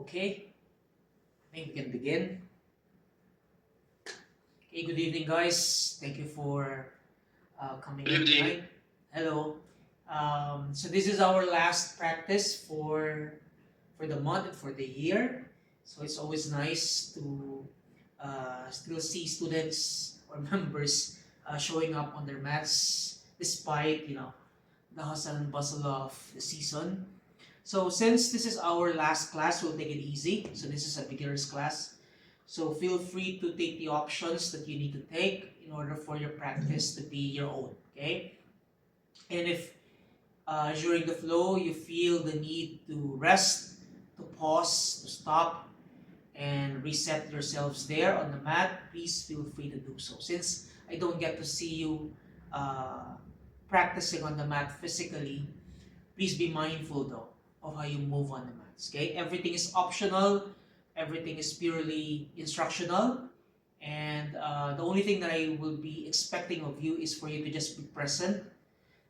Okay, I think we can begin. Okay, good evening, guys. Thank you for coming Good in evening. tonight. Hello. So this is our last practice for the month and for the year. So it's always nice to still see students or members showing up on their mats despite the hustle and bustle of the season. So since this is our last class, we'll take it easy. So this is a beginner's class. So feel free to take the options that you need to take in order for your practice to be your own. Okay? And if during the flow you feel the need to rest, to pause, to stop, and reset yourselves there on the mat, please feel free to do so. Since I don't get to see you practicing on the mat physically, please be mindful though of how you move on the mats. Okay, everything is optional, everything is purely instructional, and the only thing that I will be expecting of you is for you to just be present,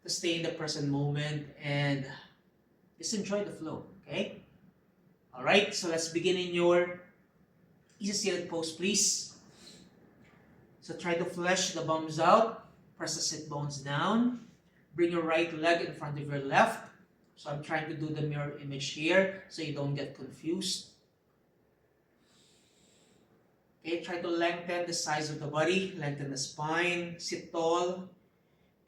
to stay in the present moment, and just enjoy the flow. Okay. All right. So let's begin in your easy seated pose, please. So try to flesh the bums out. Press the sit bones down. Bring your right leg in front of your left. So I'm trying to do the mirror image here so you don't get confused. Okay, try to lengthen the size of the body, lengthen the spine, sit tall.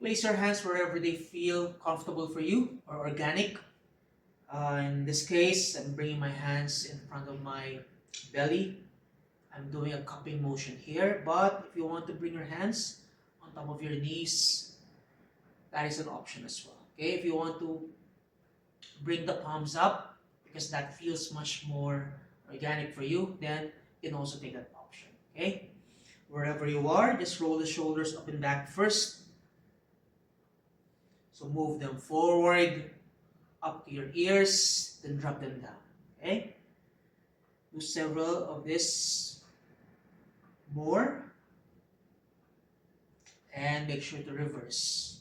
Place your hands wherever they feel comfortable for you or organic. In this case, I'm bringing my hands in front of my belly. I'm doing a cupping motion here, but if you want to bring your hands on top of your knees, that is an option as well. Okay, if you want to bring the palms up because that feels much more organic for you, then you can also take that option. Okay, wherever you are, just roll the shoulders up and back first. So move them forward, up to your ears, then drop them down. Okay, do several of this more, and make sure to reverse.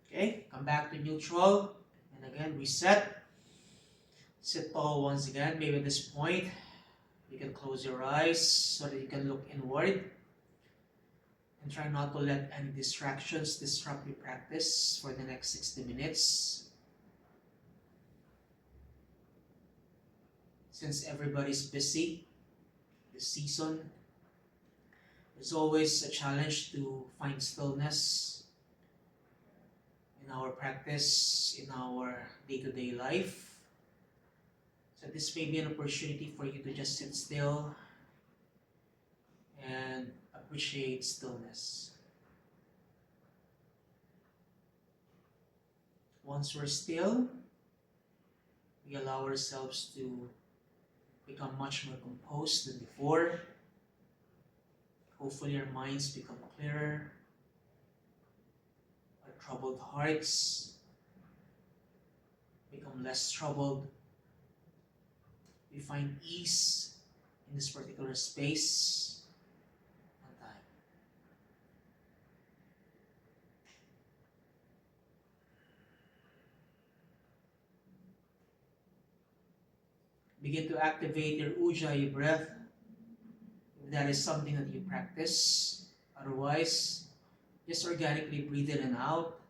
Okay, come back to neutral, and again reset. Sit tall once again. Maybe at this point you can close your eyes so that you can look inward and try not to let any distractions disrupt your practice for the next 60 minutes. Since everybody's busy this season, there's always a challenge to find stillness in our practice, in our day-to-day life. So this may be an opportunity for you to just sit still and appreciate stillness. Once we're still, we allow ourselves to become much more composed than before. Hopefully our minds become clearer, our troubled hearts become less troubled. We find ease in this particular space and time. Begin to activate your ujjayi breath if that is something that you practice. Otherwise, just organically breathe in and out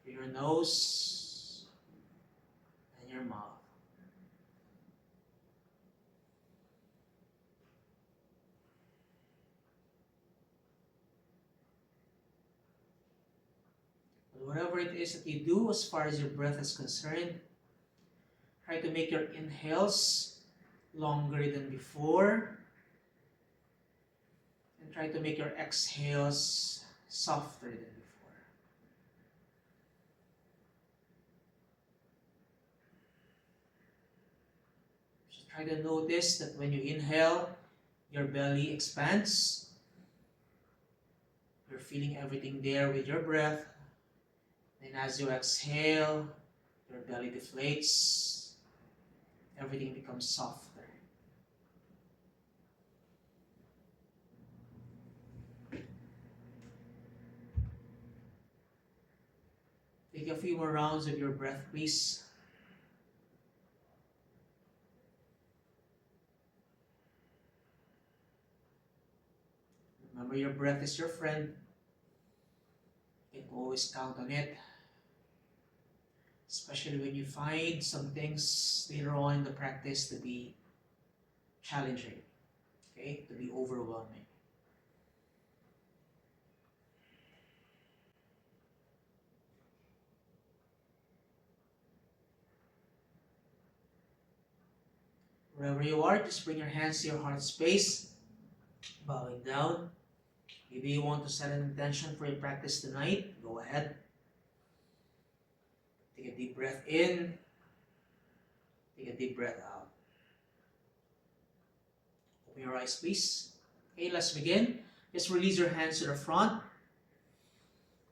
through your nose and your mouth. But whatever it is that you do as far as your breath is concerned, try to make your inhales longer than before, and try to make your exhales softer than before. So try to notice that when you inhale, your belly expands. You're feeling everything there with your breath. Then as you exhale, your belly deflates. Everything becomes softer. Take a few more rounds of your breath, please. Remember, your breath is your friend. You can always count on it. Especially when you find some things later on in the practice to be challenging, okay, to be overwhelming. Wherever you are, just bring your hands to your heart space, bowing down. Maybe you want to set an intention for your practice tonight. Go ahead. Take a deep breath in. Take a deep breath out. Open your eyes, please. Okay, let's begin. Just release your hands to the front.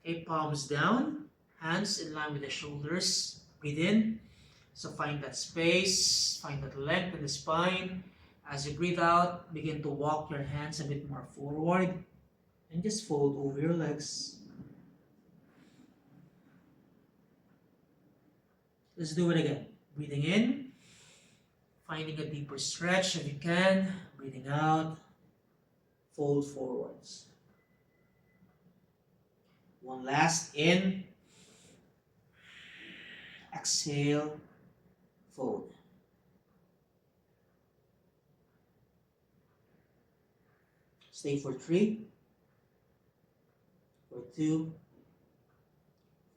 Okay, palms down. Hands in line with the shoulders. Breathe in. So find that space. Find that length in the spine. As you breathe out, begin to walk your hands a bit more forward. And just fold over your legs. Let's do it again. Breathing in, finding a deeper stretch if you can. Breathing out, fold forwards. One last, in, exhale, fold. Stay for 3, for 2,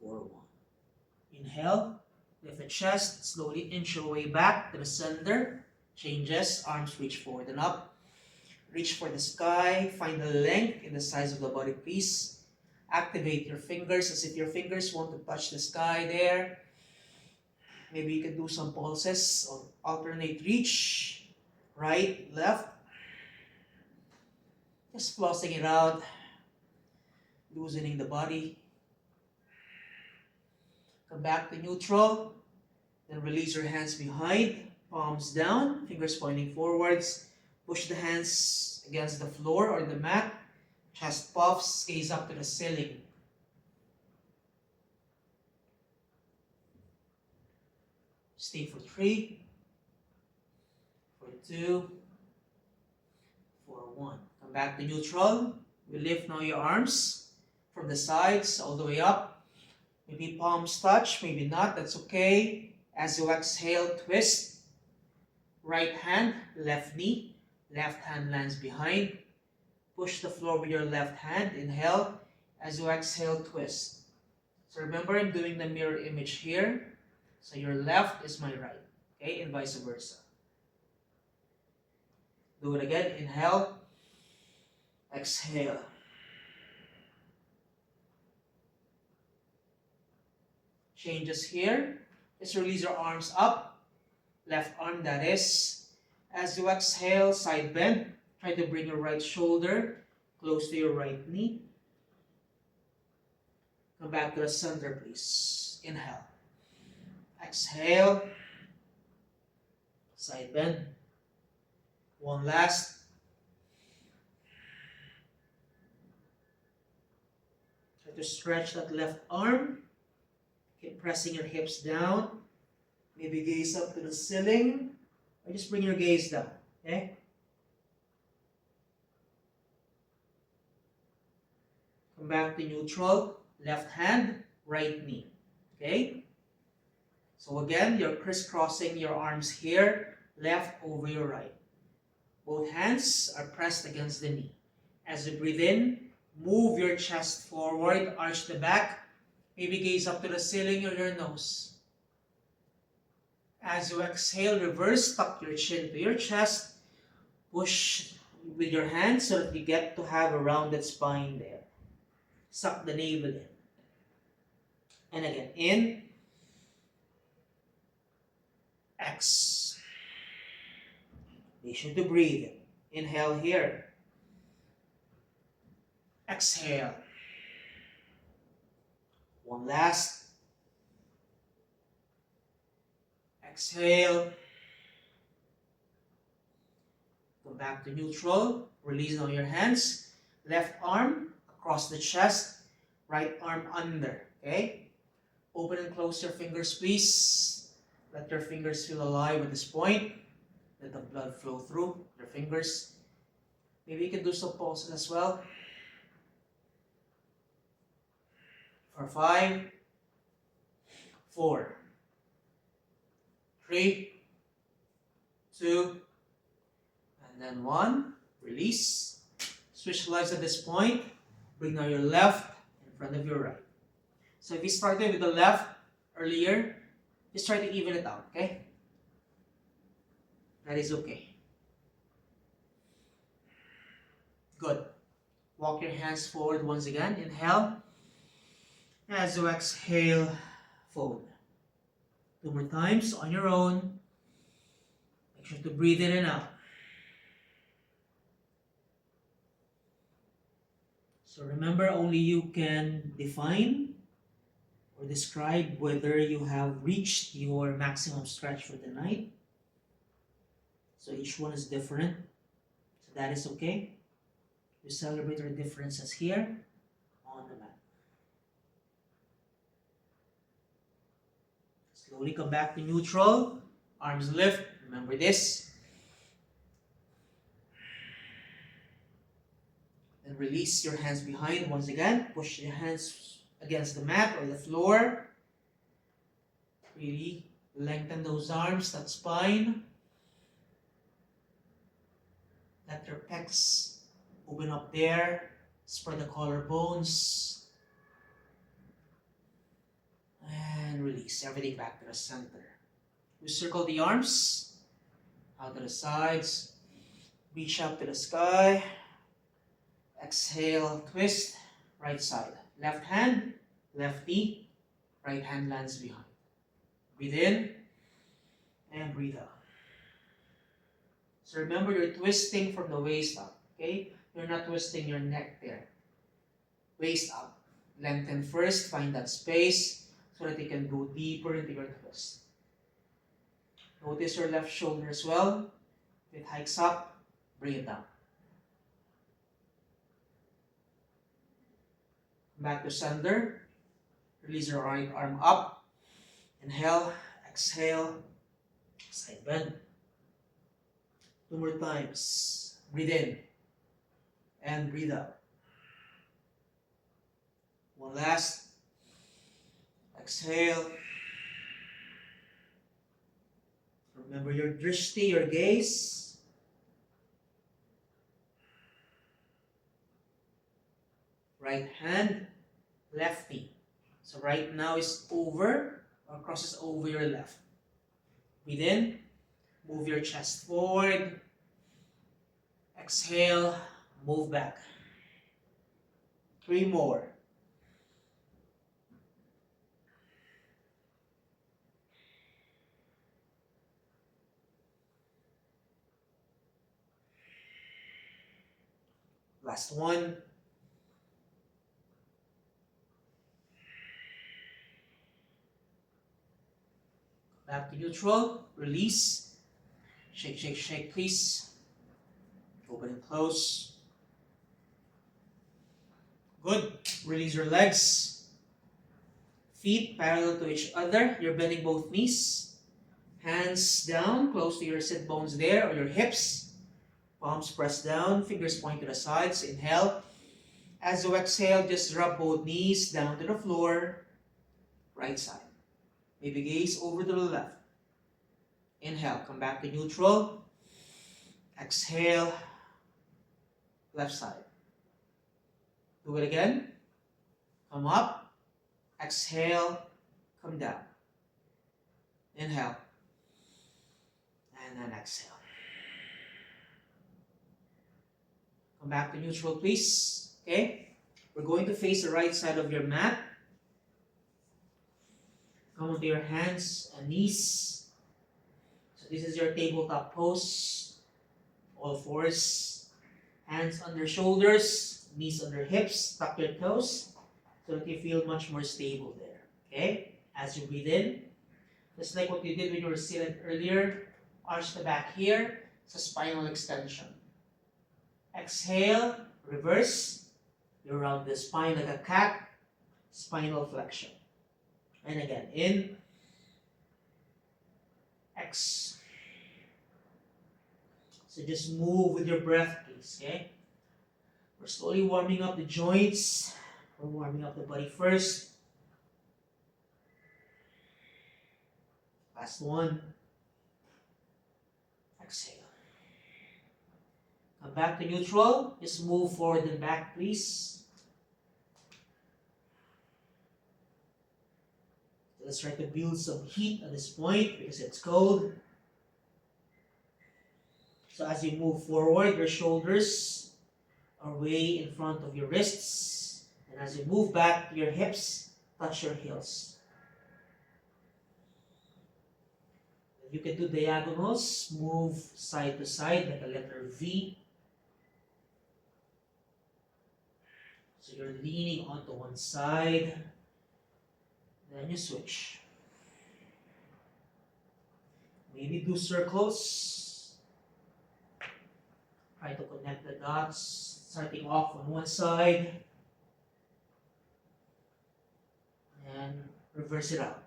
for 1. Inhale, lift the chest, slowly inch your way back to the center. Changes, arms reach forward and up. Reach for the sky, find the length in the size of the body, please. Activate your fingers as if your fingers want to touch the sky there. Maybe you can do some pulses or alternate reach, right, left. Just flossing it out, loosening the body. Come back to neutral, then release your hands behind, palms down, fingers pointing forwards. Push the hands against the floor or the mat, chest puffs, gaze up to the ceiling. Stay for 3, for 2, for 1. Come back to neutral. We lift now your arms from the sides all the way up. Maybe palms touch, maybe not, that's okay. As you exhale, twist. Right hand, left knee, left hand lands behind. Push the floor with your left hand, inhale. As you exhale, twist. So remember, I'm doing the mirror image here. So your left is my right, okay, and vice versa. Do it again, inhale, exhale. Changes here. Just release your arms up. Left arm, that is. As you exhale, side bend. Try to bring your right shoulder close to your right knee. Come back to the center, please. Inhale. Exhale. Side bend. One last. Try to stretch that left arm. Keep pressing your hips down. Maybe gaze up to the ceiling. Or just bring your gaze down. Okay? Come back to neutral. Left hand, right knee. Okay? So again, you're crisscrossing your arms here. Left over your right. Both hands are pressed against the knee. As you breathe in, move your chest forward. Arch the back. Maybe gaze up to the ceiling or your nose. As you exhale, reverse, tuck your chin to your chest. Push with your hands so that you get to have a rounded spine there. Suck the navel in. And again, in. X. Be sure to breathe. Inhale here. Exhale. One last. Exhale. Come back to neutral. Release now your hands. Left arm across the chest. Right arm under. Okay? Open and close your fingers, please. Let your fingers feel alive at this point. Let the blood flow through your fingers. Maybe you can do some pulses as well. For 5, 4, 3, 2, and then 1. Release. Switch legs at this point. Bring now your left in front of your right. So if you started with the left earlier, just try to even it out, okay? That is okay. Good. Walk your hands forward once again. Inhale. As you exhale, fold. 2 more times on your own. Make sure to breathe in and out. So remember, only you can define or describe whether you have reached your maximum stretch for the night. So each one is different. So that is okay. We celebrate our differences here on the mat. Slowly come back to neutral. Arms lift. Remember this. Then release your hands behind once again. Push your hands against the mat or the floor. Really lengthen those arms, that spine. Let your pecs open up there. Spread the collarbones. And release everything back to the center. We circle the arms out to the sides. Reach up to the sky. Exhale, twist, right side. Left hand, left knee, right hand lands behind. Breathe in and breathe out. So remember, you're twisting from the waist up, okay? You're not twisting your neck there. Waist up. Lengthen first, find that space so that you can go deeper into your twist. Notice your left shoulder as well. If it hikes up, bring it down. Back to center. Release your right arm up. Inhale, exhale, side bend. 2 more times. Breathe in and breathe out. One last. Exhale. Remember your drishti, your gaze. Right hand, left knee. So right now is over or crosses over your left. Breathe in, move your chest forward. Exhale, move back. 3 more. Last one. Back to neutral. Release. Shake, shake, shake, please. Open and close. Good. Release your legs. Feet parallel to each other. You're bending both knees. Hands down, close to your sit bones there or your hips. Palms press down, fingers point to the sides. Inhale. As you exhale, just drop both knees down to the floor. Right side. Maybe gaze over to the left. Inhale, come back to neutral. Exhale, left side. Do it again. Come up. Exhale, come down. Inhale. And then exhale. Come back to neutral, please. Okay? We're going to face the right side of your mat. Come onto your hands and knees. So this is your tabletop pose. All fours. Hands under shoulders, knees under hips, tuck your toes so that you feel much more stable there. Okay? As you breathe in, just like what you did when you were seated earlier, arch the back here. It's a spinal extension. Exhale, reverse. You round the spine like a cat, spinal flexion. And again, in, X. So just move with your breath, please, okay? We're slowly warming up the joints. We're warming up the body first. Last one. Exhale. Come back to neutral. Just move forward and back, please. Let's try to build some heat at this point because it's cold. So as you move forward, your shoulders are way in front of your wrists. And as you move back, your hips touch your heels. You can do diagonals, move side to side like a letter V. So you're leaning onto one side, then you switch. Maybe do circles. Try to connect the dots, starting off on one side, and reverse it out.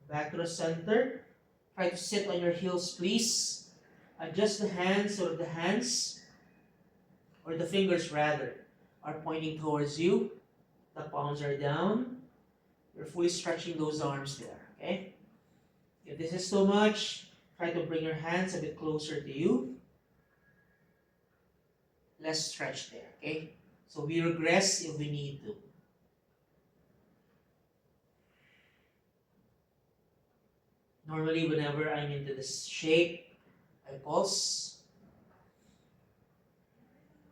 Back to the center. Try to sit on your heels, please. Adjust the hands so that the hands, or the fingers rather, are pointing towards you. The palms are down. You're fully stretching those arms there, okay? If this is too much, try to bring your hands a bit closer to you. Less stretch there, okay? So we regress if we need to. Normally, whenever I'm into this shape, I pulse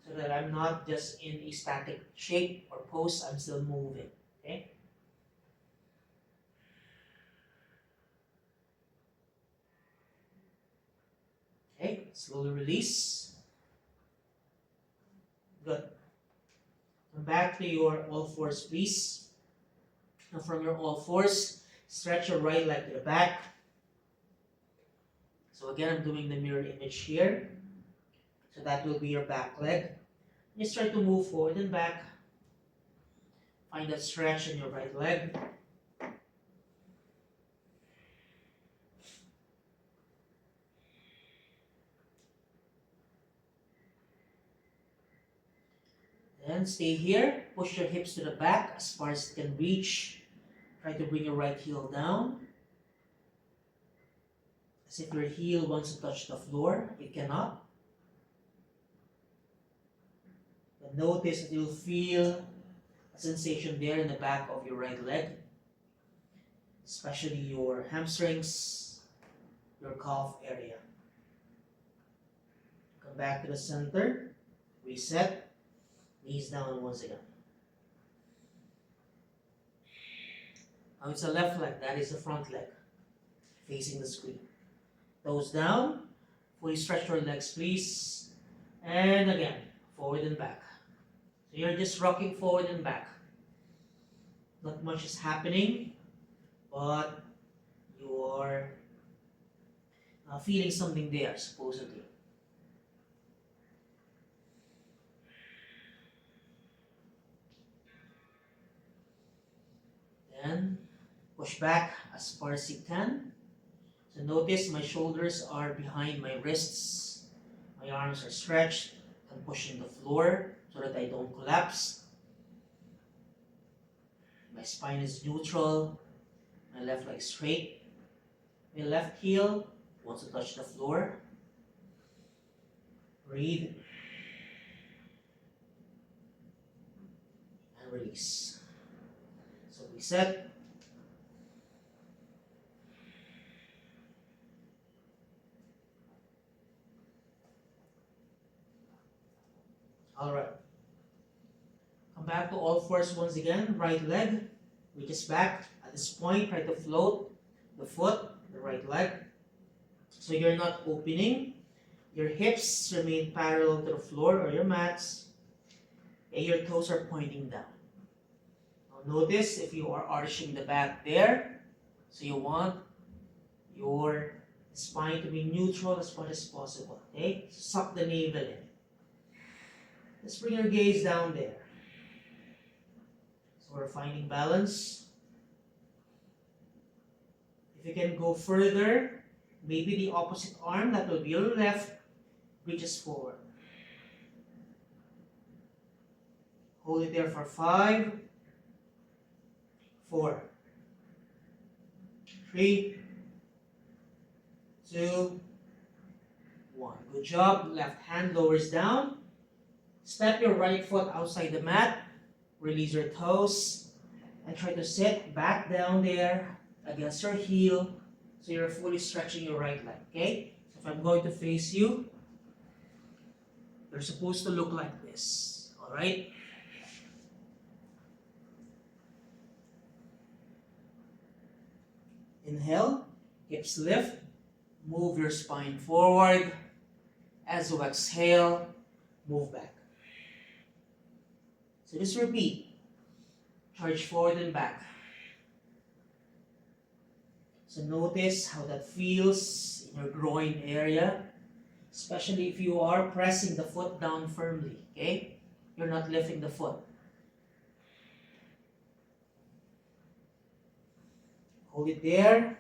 so that I'm not just in a static shape or pose, I'm still moving, okay? Okay, slowly release. Good. Come back to your all fours, please. Now from your all fours, stretch your right leg to the back. So again, I'm doing the mirror image here. So that will be your back leg. Just try to move forward and back. Find that stretch in your right leg. Then stay here. Push your hips to the back as far as you can reach. Try to bring your right heel down. As if your heel wants to touch the floor. It cannot. But notice that you'll feel a sensation there in the back of your right leg. Especially your hamstrings, your calf area. Come back to the center. Reset. Knees down once again. Now it's a left leg, that is the front leg, facing the screen. Toes down, fully stretch your legs please. And again, forward and back. So you're just rocking forward and back. Not much is happening, but you're feeling something there, supposedly. Then push back as far as you can. So notice my shoulders are behind my wrists. My arms are stretched. I'm pushing the floor so that I don't collapse. My spine is neutral. My left leg straight. My left heel wants to touch the floor. Breathe. And release. So reset. Alright. Come back to all fours once again. Right leg reaches back. At this point, try to float the foot, the right leg. So you're not opening. Your hips remain parallel to the floor or your mats. And your toes are pointing down. Now notice if you are arching the back there. So you want your spine to be neutral as much as possible. Okay? Suck the navel in. Let's bring your gaze down there. So we're finding balance. If you can go further, maybe the opposite arm, that will be your left, reaches forward. Hold it there for 5, 4, 3, 2, 1. Good job. Left hand lowers down. Step your right foot outside the mat. Release your toes. And try to sit back down there against your heel. So you're fully stretching your right leg. Okay? So if I'm going to face you, you're supposed to look like this. Alright? Inhale. Hips lift. Move your spine forward. As you exhale, move back. So just repeat. Charge forward and back. So notice how that feels in your groin area, especially if you are pressing the foot down firmly, okay? You're not lifting the foot. Hold it there.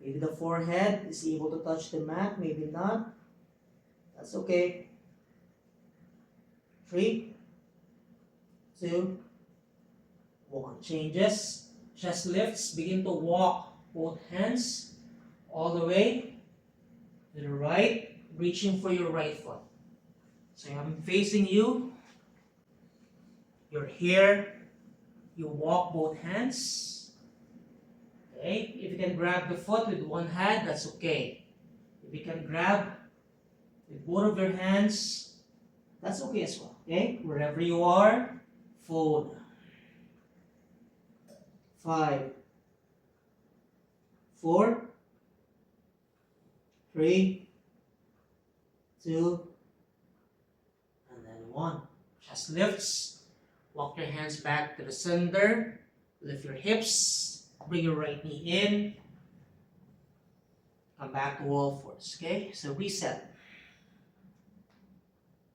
Maybe the forehead is able to touch the mat, maybe not. That's okay. 3, 2, 1. Changes. Chest lifts. Begin to walk both hands all the way to the right, reaching for your right foot. So I'm facing you. You're here. You walk both hands. Okay? If you can grab the foot with one hand, that's okay. If you can grab with both of your hands, that's okay as well. Okay? Wherever you are, fold. 5, 4, 3, 2, and then 1. Chest lifts. Walk your hands back to the center. Lift your hips. Bring your right knee in. Come back to all fours. Okay? So reset.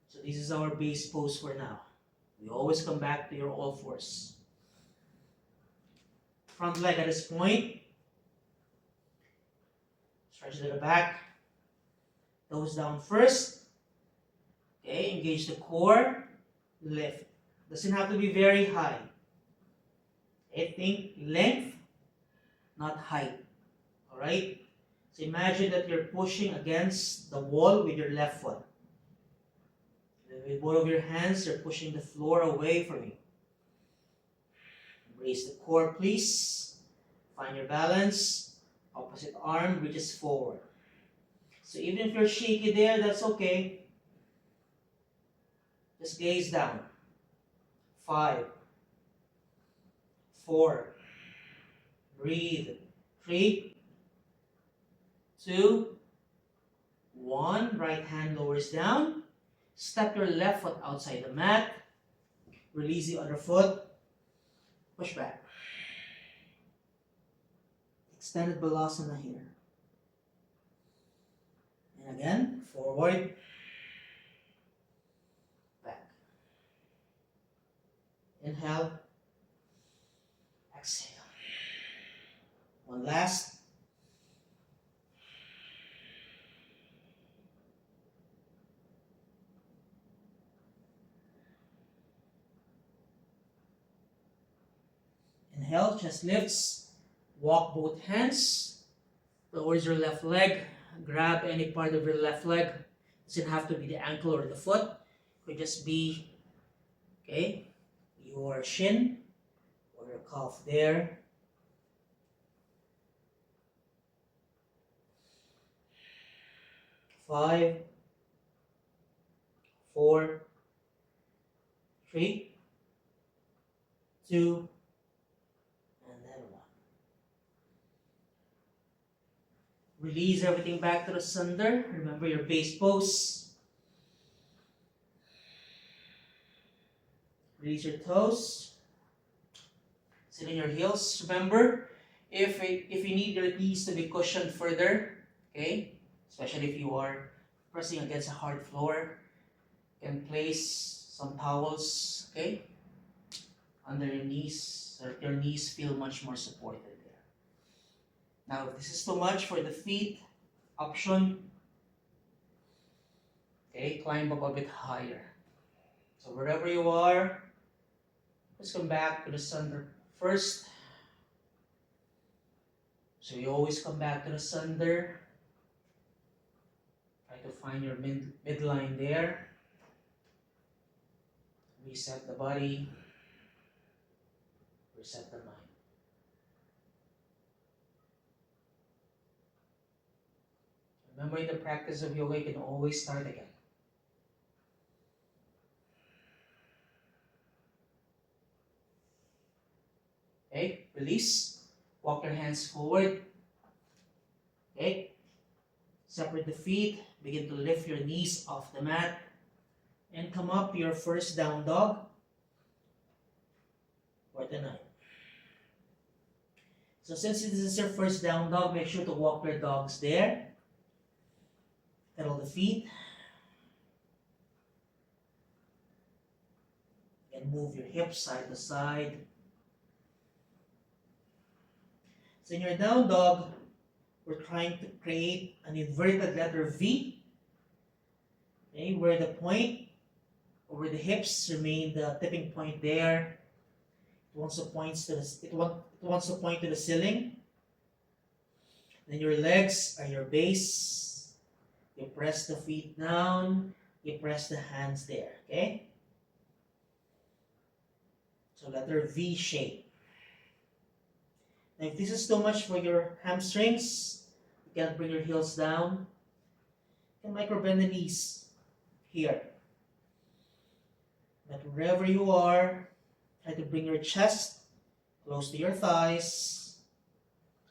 So this is our base pose for now. We always come back to your all fours. Front leg at this point. Stretch to the back. Toes down first. Okay, engage the core. Lift. Doesn't have to be very high. I think length, not height. Alright? So imagine that you're pushing against the wall with your left foot. And with both of your hands, you're pushing the floor away from you. Raise the core, please. Find your balance. Opposite arm reaches forward. So even if you're shaky there, that's okay. Just gaze down. 5, 4, breathe. 3, 2, 1. Right hand lowers down. Step your left foot outside the mat. Release the other foot. Push back. Extended Balasana here. And again, forward, back. Inhale, exhale. One last. Inhale, chest lifts. Walk both hands towards your left leg. Grab any part of your left leg. Doesn't have to be the ankle or the foot. It could just be, okay, your shin or your calf there. Five, 4, 3, 2, and then 1. Release everything back to the center. Remember your base pose. Release your toes. Sit in your heels. Remember, if you need your knees to be cushioned further, okay, especially if you are pressing against a hard floor, you can place some towels, okay, under your knees so that your knees feel much more supported there. Now, if this is too much for the feet, option, okay, climb up a bit higher. So wherever you are, let's come back to the center first. So you always come back to the center. Try to find your midline there. Reset the body. Reset the mind. Remember, in the practice of yoga, you can always start again. Okay, release. Walk your hands forward. Okay, separate the feet. Begin to lift your knees off the mat. And come up to your first down dog for the night. So since this is your first down dog, make sure to walk your dogs there. Pedal the feet. And move your hips side to side. So in your down dog, we're trying to create an inverted letter V, okay, where the point over the hips remain the tipping point there. It wants to point to the ceiling. Then your legs are your base. You press the feet down. You press the hands there. Okay. So letter V shape. Now, if this is too much for your hamstrings, you can't bring your heels down. You can micro bend the knees here. But wherever you are, try to bring your chest close to your thighs.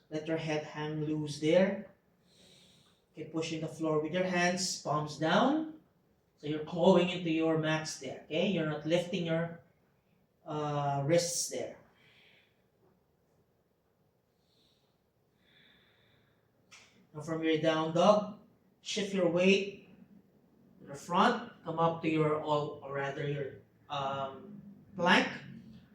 Let your head hang loose there. Keep pushing the floor with your hands, palms down. So you're clawing into your mats there. Okay, you're not lifting your wrists there. Now from your down dog, shift your weight to the front. Come up to your plank,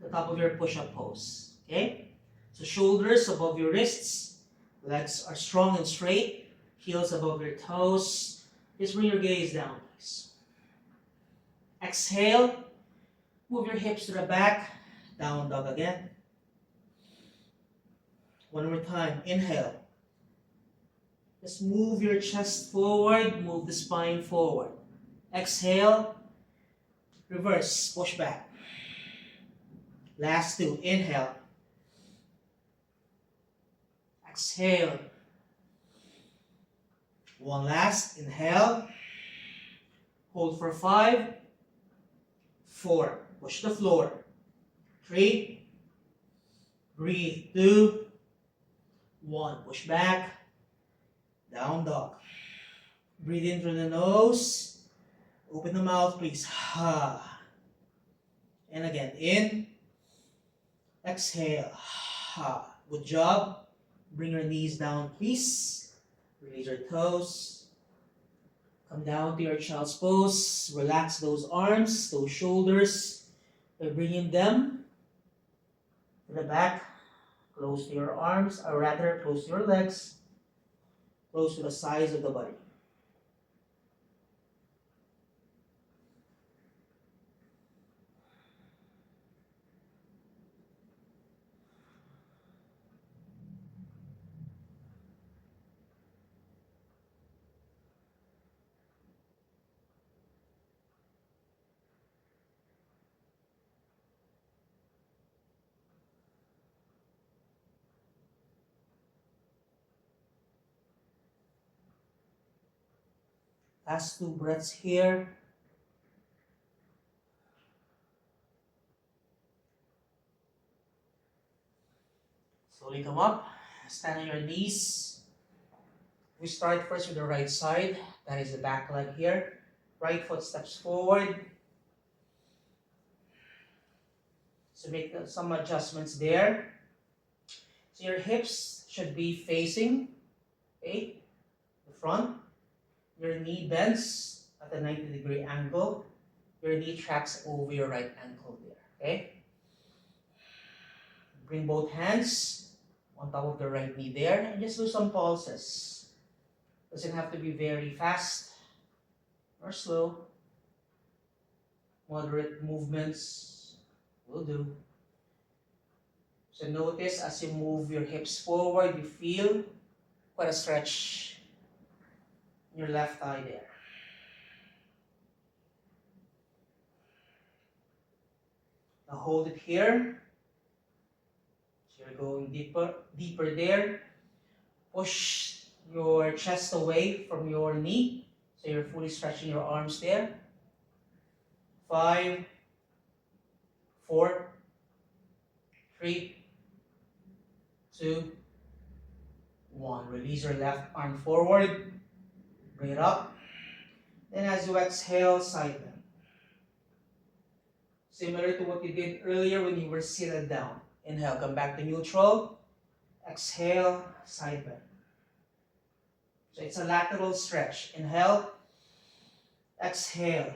the top of your push-up pose. Okay? So shoulders above your wrists, legs are strong and straight, heels above your toes. Just bring your gaze down, please. Exhale, move your hips to the back, down dog again. One more time, inhale. Just move your chest forward, move the spine forward. Exhale, reverse, push back. Last two, inhale. Exhale. One last, inhale. Hold for 5, 4, push the floor. 3, breathe, 2, 1, push back. Down dog. Breathe in through the nose. Open the mouth, please. Ha. And again, in. Exhale. Ha. Good job. Bring your knees down, please. Release your toes. Come down to your child's pose. Relax those arms, those shoulders. By bringing them to the back. Close to your arms, or rather, close to your legs. Close to the sides of the body. Last 2 breaths here. Slowly come up. Stand on your knees. We start first with the right side. That is the back leg here. Right foot steps forward. So make some adjustments there. So your hips should be facing, okay, the front. Your knee bends at a 90-degree angle. your knee tracks over your right ankle there. Okay? Bring both hands on top of the right knee there and just do some pulses. Doesn't have to be very fast or slow. Moderate movements will do. So notice as you move your hips forward, you feel quite a stretch in your left thigh there. Now hold it here. So you're going deeper there. Push your chest away from your knee. So you're fully stretching your arms there. 5, 4, 3, 2, 1. Release your left arm forward. Bring it up. Then as you exhale, side bend. Similar to what you did earlier when you were seated down. Inhale, come back to neutral. Exhale, side bend. So it's a lateral stretch. Inhale, exhale.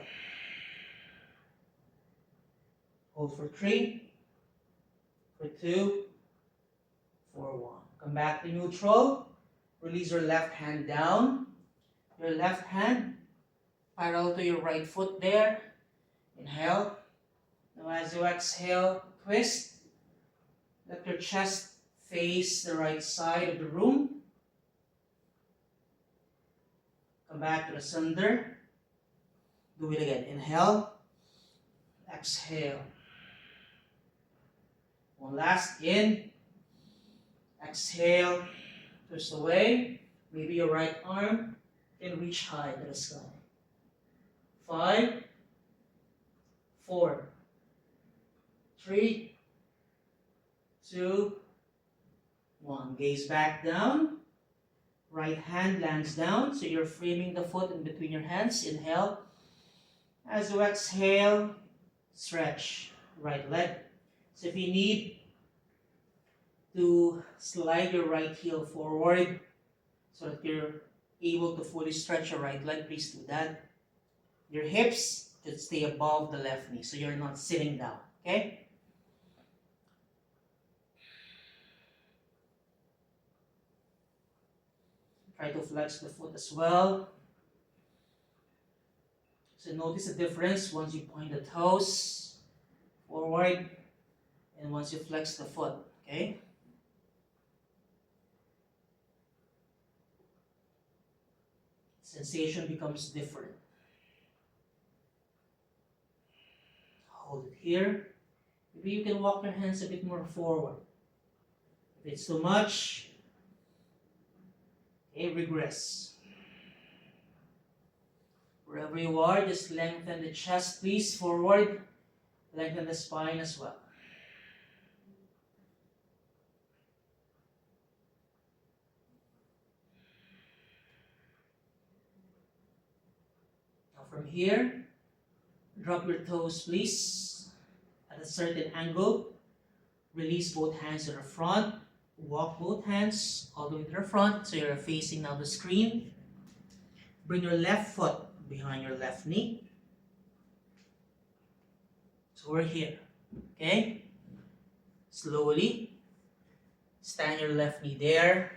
Hold for 3, for 2, for 1. Come back to neutral. Release your left hand down. Your left hand parallel to your right foot there. Inhale. Now as you exhale, twist. Let your chest face the right side of the room. Come back to the center. Do it again. Inhale. Exhale. One last. In. Exhale. Twist away. Maybe your right arm can reach high to the sky. 5, 4, 3, 2, 1. Gaze back down. Right hand lands down. So you're framing the foot in between your hands. Inhale. As you exhale, stretch right leg. So if you need to slide your right heel forward so that you're able to fully stretch your right leg, please do that. Your hips should stay above the left knee so you're not sitting down. Okay? Try to flex the foot as well. So notice the difference once you point the toes forward and once you flex the foot. Okay? Sensation becomes different. Hold it here. Maybe you can walk your hands a bit more forward. If it's too much, okay, regress. Wherever you are, just lengthen the chest, please, forward. Lengthen the spine as well. Now from here, drop your toes, please, at a certain angle. Release both hands to the front. Walk both hands all the way to the front so you're facing now the screen. Bring your left foot behind your left knee. So we're here, okay? Slowly, stand your left knee there.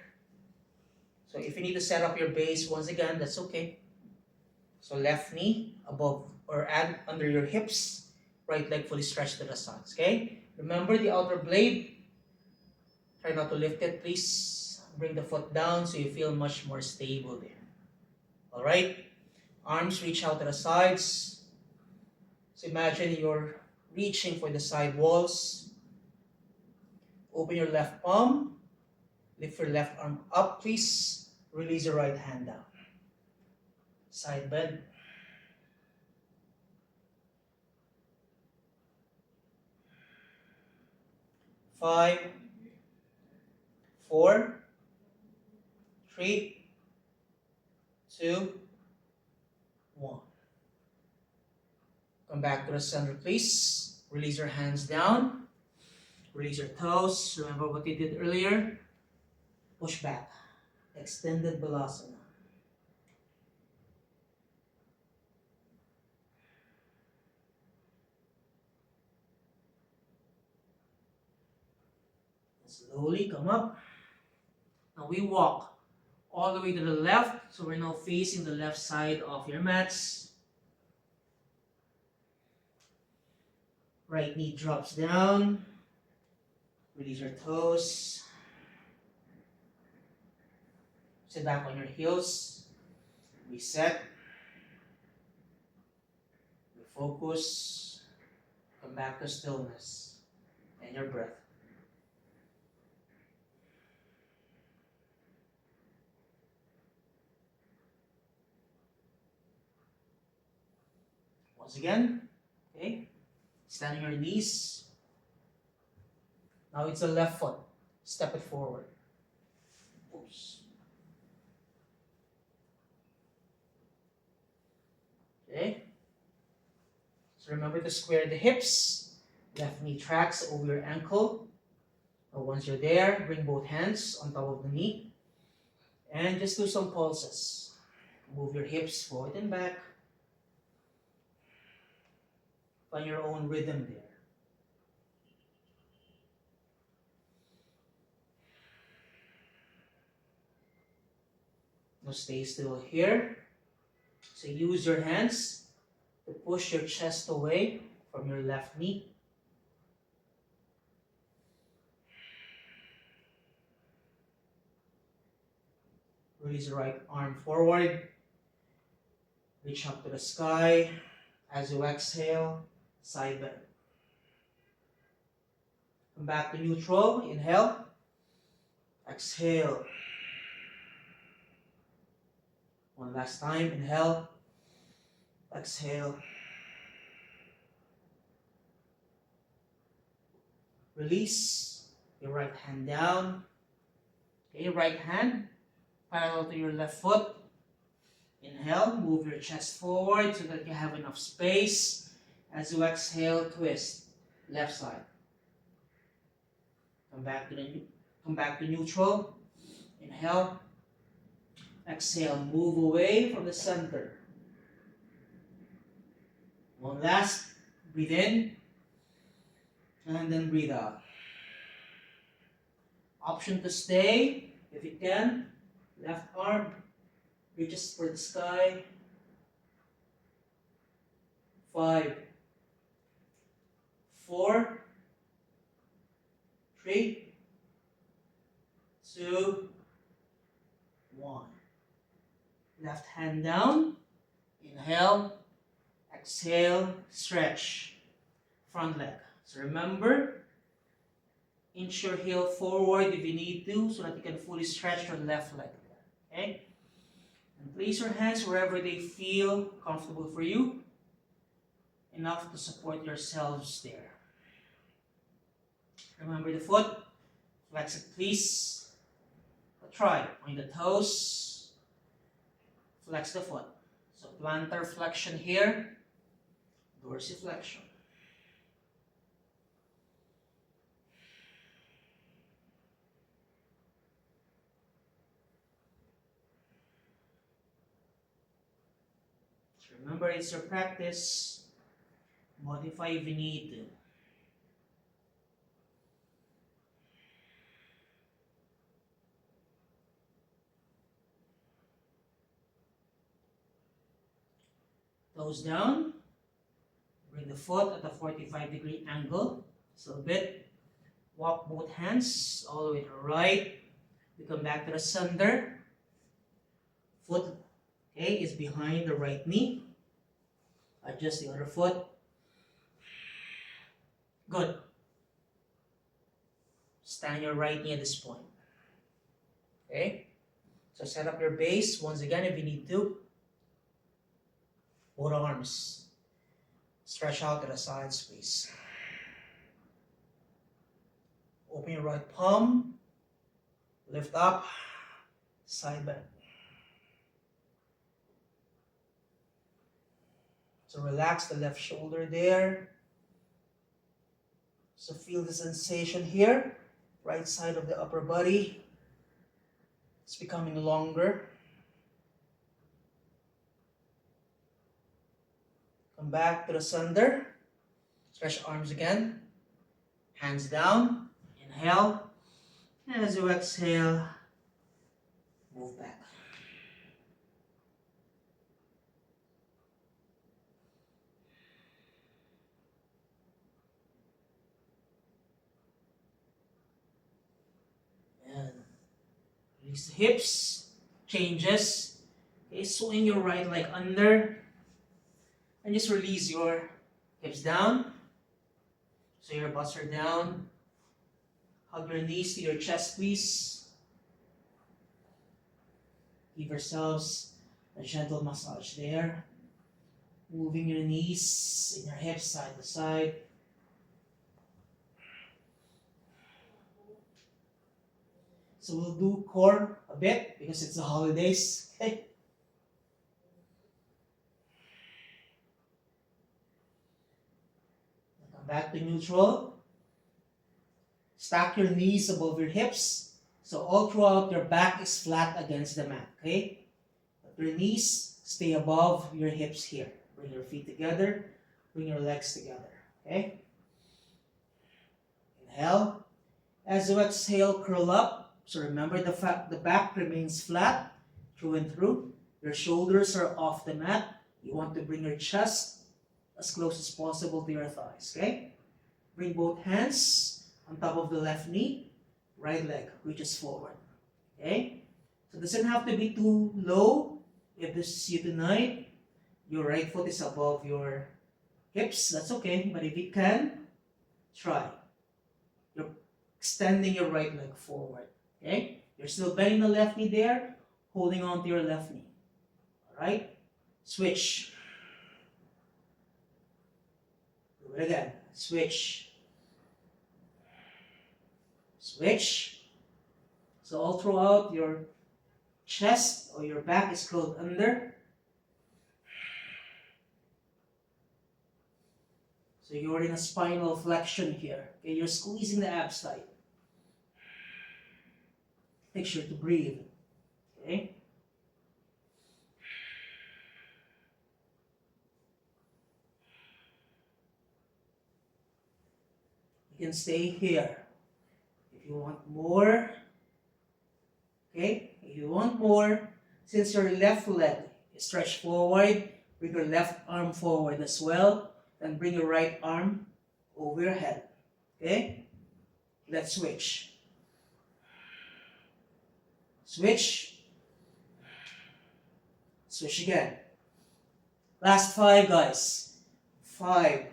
So if you need to set up your base once again, that's okay. So left knee above or under your hips, right leg fully stretched to the sides, okay? Remember the outer blade. Try not to lift it, please. Bring the foot down so you feel much more stable there. All right? Arms reach out to the sides. So imagine you're reaching for the side walls. Open your left palm. Lift your left arm up, please. Release your right hand down. Side bend. Five, 4, 3, 2, 1. Come back to the center, please. Release your hands down. Release your toes. Remember what you did earlier. Push back. Extended Balasana. Slowly come up. Now we walk all the way to the left. So we're now facing the left side of your mats. Right knee drops down. Release your toes. Sit back on your heels. Reset. Focus. Come back to stillness and your breath. Once again, okay, stand on your knees. Now it's the left foot. Step it forward. Oops. Okay. So remember to square the hips. Left knee tracks over your ankle. Now once you're there, bring both hands on top of the knee. And just do some pulses. Move your hips forward and back. Find your own rhythm there. Now stay still here. So use your hands to push your chest away from your left knee. Release the right arm forward. Reach up to the sky. As you exhale, side bend. Come back to neutral. Inhale. Exhale. One last time. Inhale. Exhale. Release your right hand down. Okay, right hand parallel to your left foot. Inhale, move your chest forward so that you have enough space. As you exhale, twist left side. Come back to neutral. Inhale. Exhale, move away from the center. One last, breathe in, and then breathe out. Option to stay, if you can. Left arm reaches for the sky. 5, 4, 3, 2, 1. Left hand down. Inhale. Exhale. Stretch. Front leg. So remember, inch your heel forward if you need to so that you can fully stretch your left leg. Okay? And place your hands wherever they feel comfortable for you. Enough to support yourselves there. Remember the foot. Flex it, please. Try. Point the toes. Flex the foot. So plantar flexion here. Dorsiflexion. Remember, it's your practice. Modify if you need to. Toes down. Bring the foot at a 45-degree angle. So a bit. Walk both hands all the way to the right. We come back to the center. Foot, okay, is behind the right knee. Adjust the other foot. Good. Stand your right knee at this point. Okay? So set up your base once again if you need to. Both arms. Stretch out to the sides, please. Open your right palm. Lift up. Side bend. So relax the left shoulder there. So feel the sensation here. Right side of the upper body. It's becoming longer. Come back to the center. Stretch arms again. Hands down. Inhale. As you exhale, move back. And release the hips, changes. Okay, swing your right leg under and just release your hips down. So your butt's are down. Hug your knees to your chest, please. Give yourselves a gentle massage there. Moving your knees and your hips side to side. So we'll do core a bit because it's the holidays. Okay. Come back to neutral. Stack your knees above your hips. So all throughout your back is flat against the mat. Okay. But your knees stay above your hips here. Bring your feet together. Bring your legs together. Okay. Inhale. As you exhale, curl up. So remember the back remains flat through and through. Your shoulders are off the mat. You want to bring your chest as close as possible to your thighs. Okay? Bring both hands on top of the left knee. Right leg reaches forward. Okay? So it doesn't have to be too low. If this is you tonight, your right foot is above your hips. That's okay. But if you can, try. You're extending your right leg forward. Okay? You're still bending the left knee there, holding on to your left knee. Alright? Switch. Do it again. Switch. Switch. So all throughout your chest or your back is curled under. So you're in a spinal flexion here. Okay? You're squeezing the abs tight. Make sure to breathe. Okay? You can stay here. If you want more, okay? If you want more, since your left leg is stretched forward, bring your left arm forward as well. Then bring your right arm over your head. Okay? Let's switch. Switch. Switch again. Last 5, guys. 5,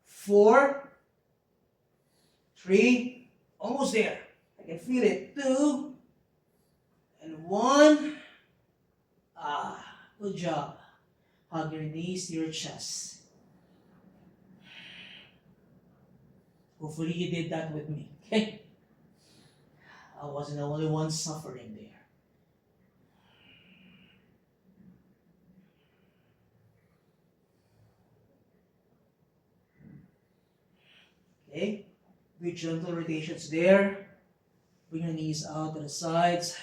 4, 3, almost there. I can feel it. 2, and 1. Good job. Hug your knees to your chest. Hopefully you did that with me. Okay? I wasn't the only one suffering there. Okay? Do gentle rotations there. Bring your knees out to the sides.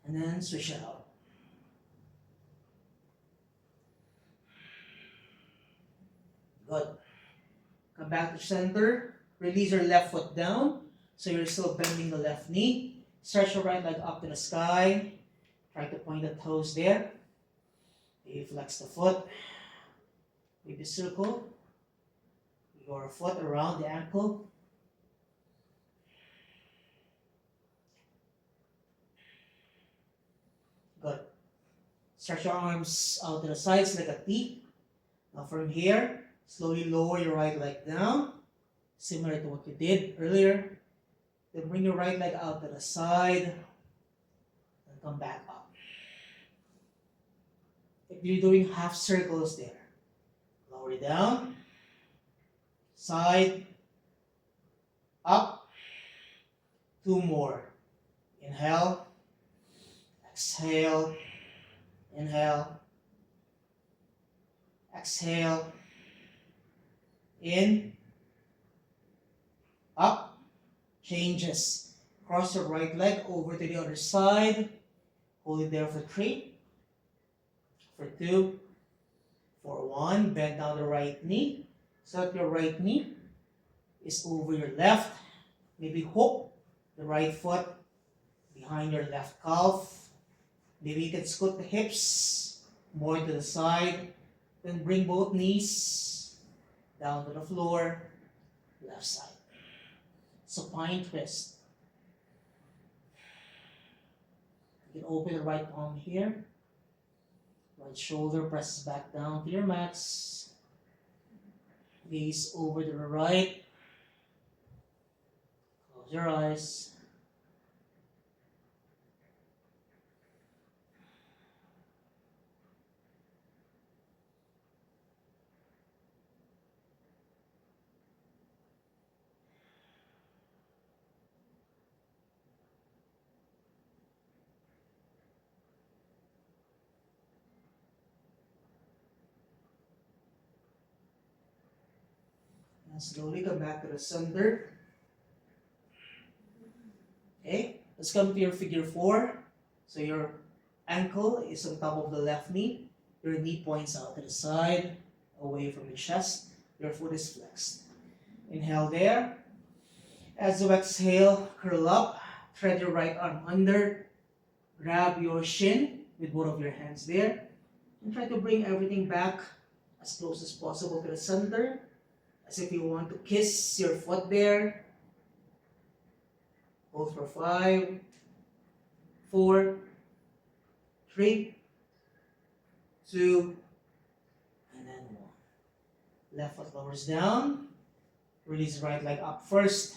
And then switch it out. Good. Come back to center. Release your left foot down. So you're still bending the left knee. Stretch your right leg up to the sky. Try to point the toes there. You flex the foot. Maybe circle your foot around the ankle. Good. Stretch your arms out to the sides like a T. Now from here, slowly lower your right leg down, similar to what you did earlier. Then bring your right leg out to the side and come back up. If you're doing half circles there, lower it down, side, up, 2 more. Inhale, exhale, inhale, exhale, in, up, changes. Cross your right leg over to the other side. Hold it there for 3, for 2, for 1. Bend down the right knee. Set your right knee is over your left. Maybe hook the right foot behind your left calf. Maybe you can scoot the hips more to the side. Then bring both knees down to the floor, left side. Supine twist. You can open the right palm here. Right shoulder presses back down to your mats. Gaze over to the right. Close your eyes. And slowly come back to the center. Okay, let's come to your figure 4. So your ankle is on top of the left knee. Your knee points out to the side, away from your chest. Your foot is flexed. Inhale there. As you exhale, curl up. Thread your right arm under. Grab your shin with both of your hands there. And try to bring everything back as close as possible to the center. As if you want to kiss your foot there. Hold for 5, 4, 3, 2, and then 1. Left foot lowers down. Release right leg up first.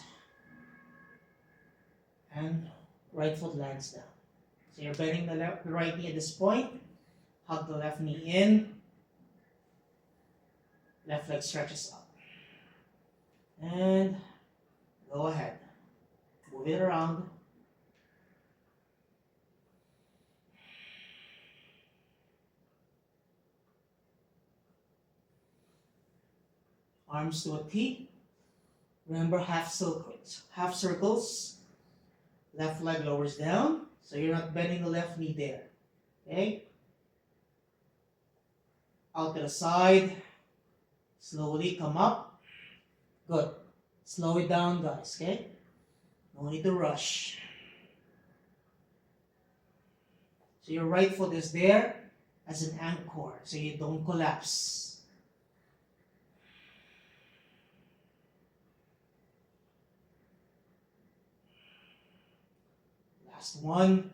And right foot lands down. So you're bending the right knee at this point. Hug the left knee in. Left leg stretches up. And go ahead. Move it around. Arms to a T. Remember half circles. Left leg lowers down. So you're not bending the left knee there. Okay? Out to the side. Slowly come up. Good. Slow it down, guys. Okay? No need to rush. So your right foot is there as an anchor so you don't collapse. Last one.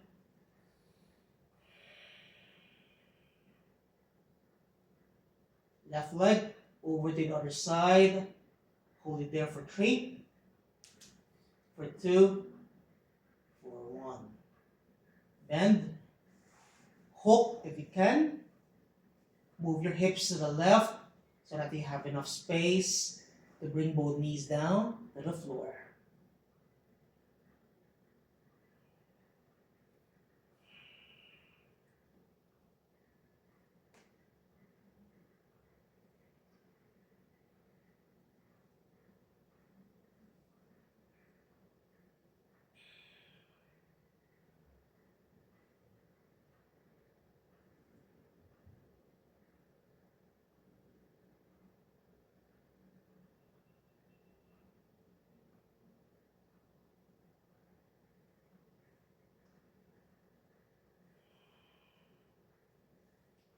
Left leg over to the other side. Hold it there for 3, for 2, for 1. Bend. Hook if you can. Move your hips to the left so that you have enough space to bring both knees down to the floor.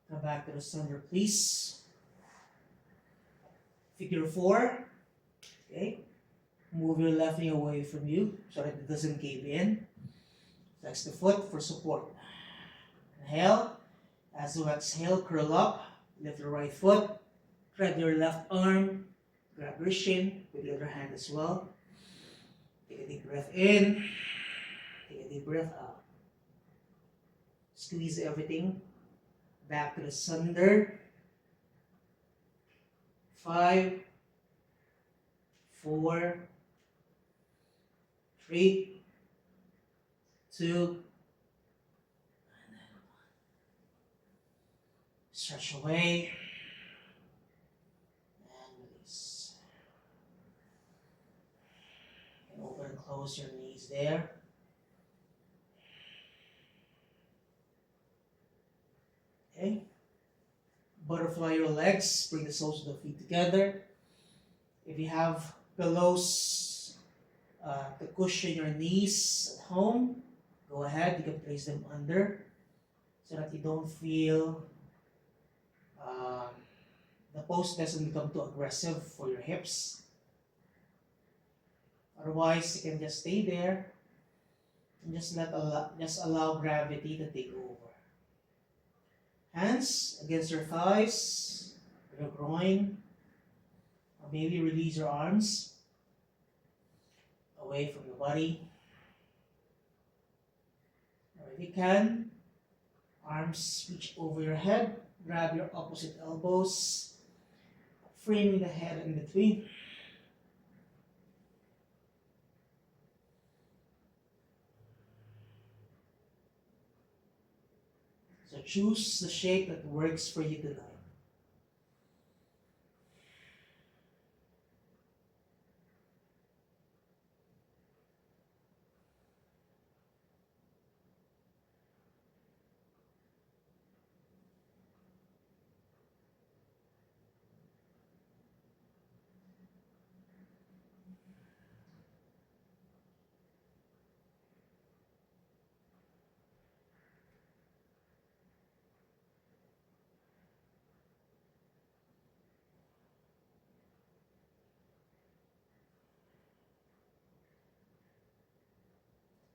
Come back to the center, please. Figure 4. Okay. Move your left knee away from you so that it doesn't cave in. Flex the foot for support. Inhale. As you exhale, curl up. Lift your right foot. Thread your left arm. Grab your shin with the other hand as well. Take a deep breath in. Take a deep breath out. Squeeze everything back to the center. 5, 4, 3, 2, and then 1. Stretch away and release. And open and close your knees there. Okay. Butterfly your legs, bring the soles of the feet together. If you have pillows to cushion your knees at home, go ahead, you can place them under so that you don't feel um, the pose doesn't become too aggressive for your hips. Otherwise, you can just stay there and just allow gravity to take over. Hands against your thighs, your groin, or maybe release your arms away from the body. Or if you can, arms reach over your head, grab your opposite elbows, framing the head in between. So choose the shape that works for you tonight.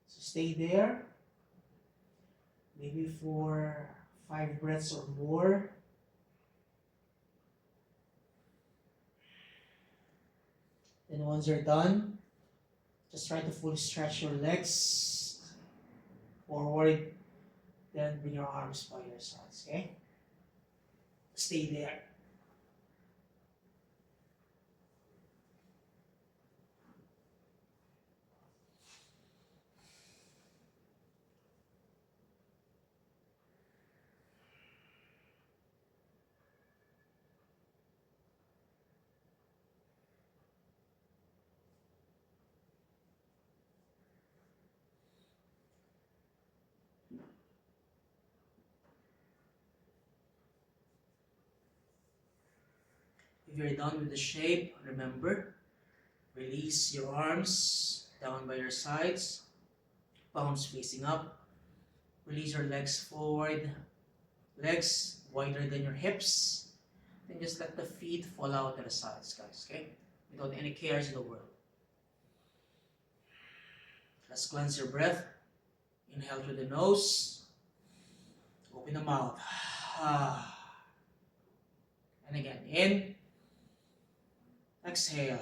So stay there, maybe for 5 breaths or more. Then once you're done, just try to fully stretch your legs forward, then bring your arms by your sides, okay? Stay there. If you're done with the shape, remember, release your arms down by your sides, palms facing up. Release your legs forward, legs wider than your hips. Then just let the feet fall out to the sides, guys, okay? Without any cares in the world. Let's cleanse your breath. Inhale through the nose. Open the mouth. And again, in. Exhale.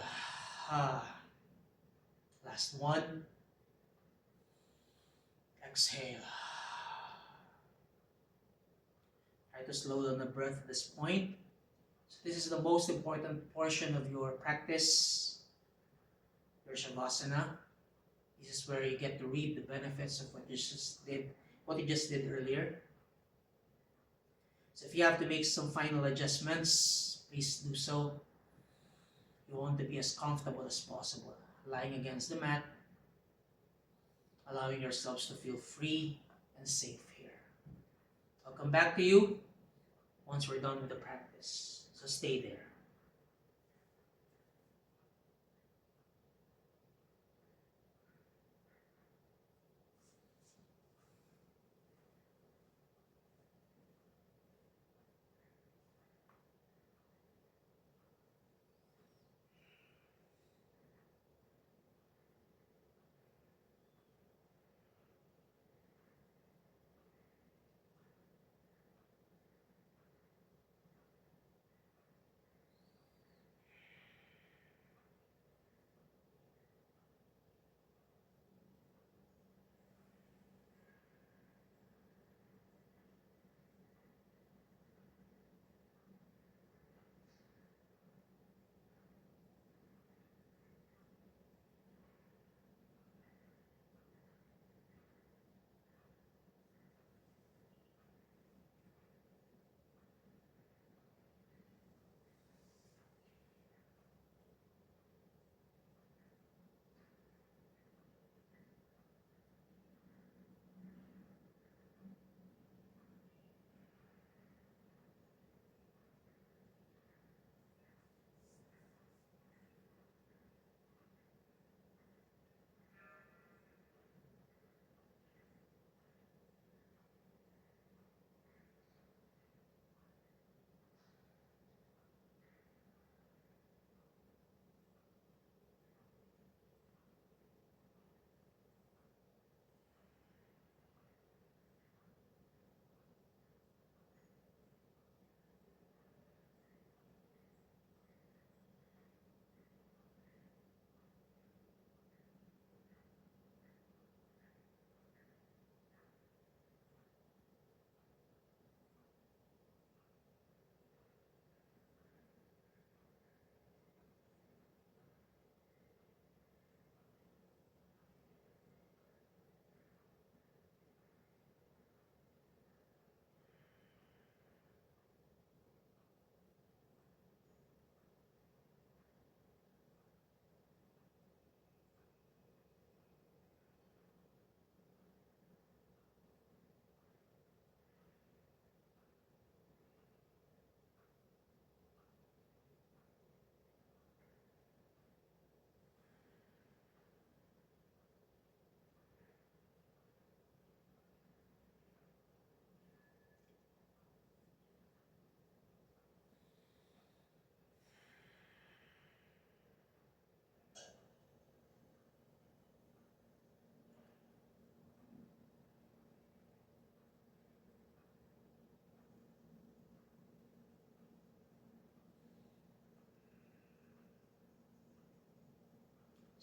Last one. Exhale. Try to slow down the breath at this point. So this is the most important portion of your practice, your Shavasana. This is where you get to reap the benefits of what you just did earlier. So if you have to make some final adjustments, please do so. You want to be as comfortable as possible, lying against the mat, allowing yourselves to feel free and safe here. I'll come back to you once we're done with the practice. So stay there.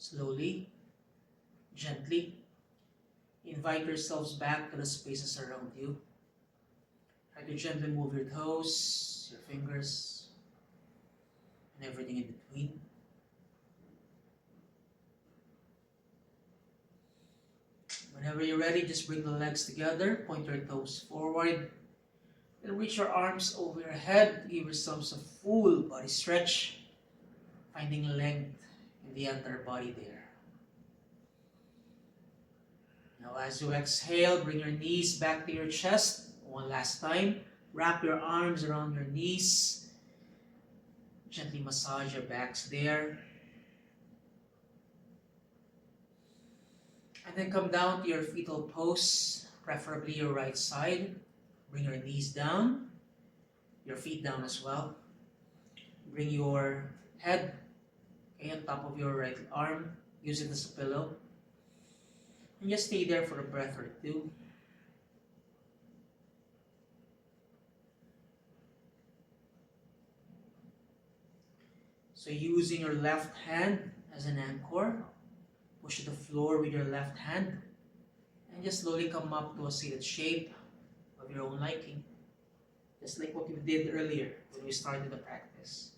Slowly, gently, invite yourselves back to the spaces around you. Try to gently move your toes, your fingers, and everything in between. Whenever you're ready, just bring the legs together, point your toes forward, and reach your arms over your head. Give yourselves a full body stretch, finding length in the entire body there. Now as you exhale, bring your knees back to your chest. One last time. Wrap your arms around your knees. Gently massage your backs there. And then come down to your fetal pose, preferably your right side. Bring your knees down, your feet down as well. Bring your head on top of your right arm. Use it as a pillow. And just stay there for a breath or two. So using your left hand as an anchor, push the floor with your left hand, and just slowly come up to a seated shape of your own liking. Just like what we did earlier when we started the practice.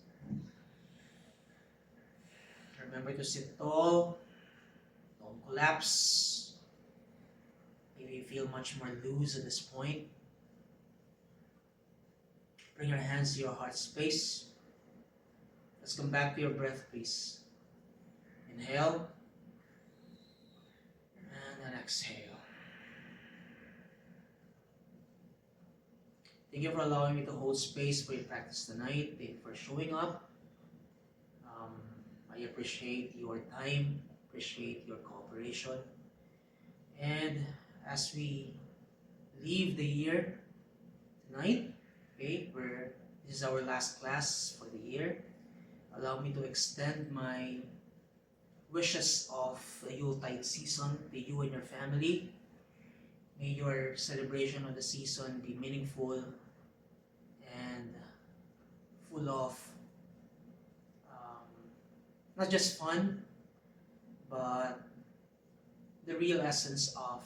Remember to sit tall, don't collapse. Maybe you feel much more loose at this point. Bring your hands to your heart space. Let's come back to your breath, please. Inhale, and then exhale. Thank you for allowing me to hold space for your practice tonight. Thank you for showing up. I appreciate your time, appreciate your cooperation. And as we leave the year tonight, okay, this is our last class for the year, allow me to extend my wishes of the Yuletide season to you and your family. May your celebration of the season be meaningful and full of not just fun, but the real essence of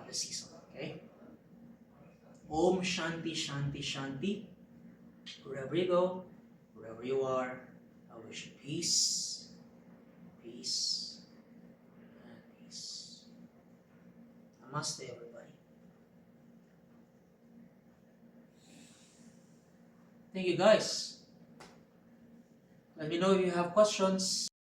the season. Okay? Om Shanti Shanti Shanti. Wherever you go, wherever you are, I wish you peace, peace, and peace. Namaste, everybody. Thank you, guys. Let me know if you have questions.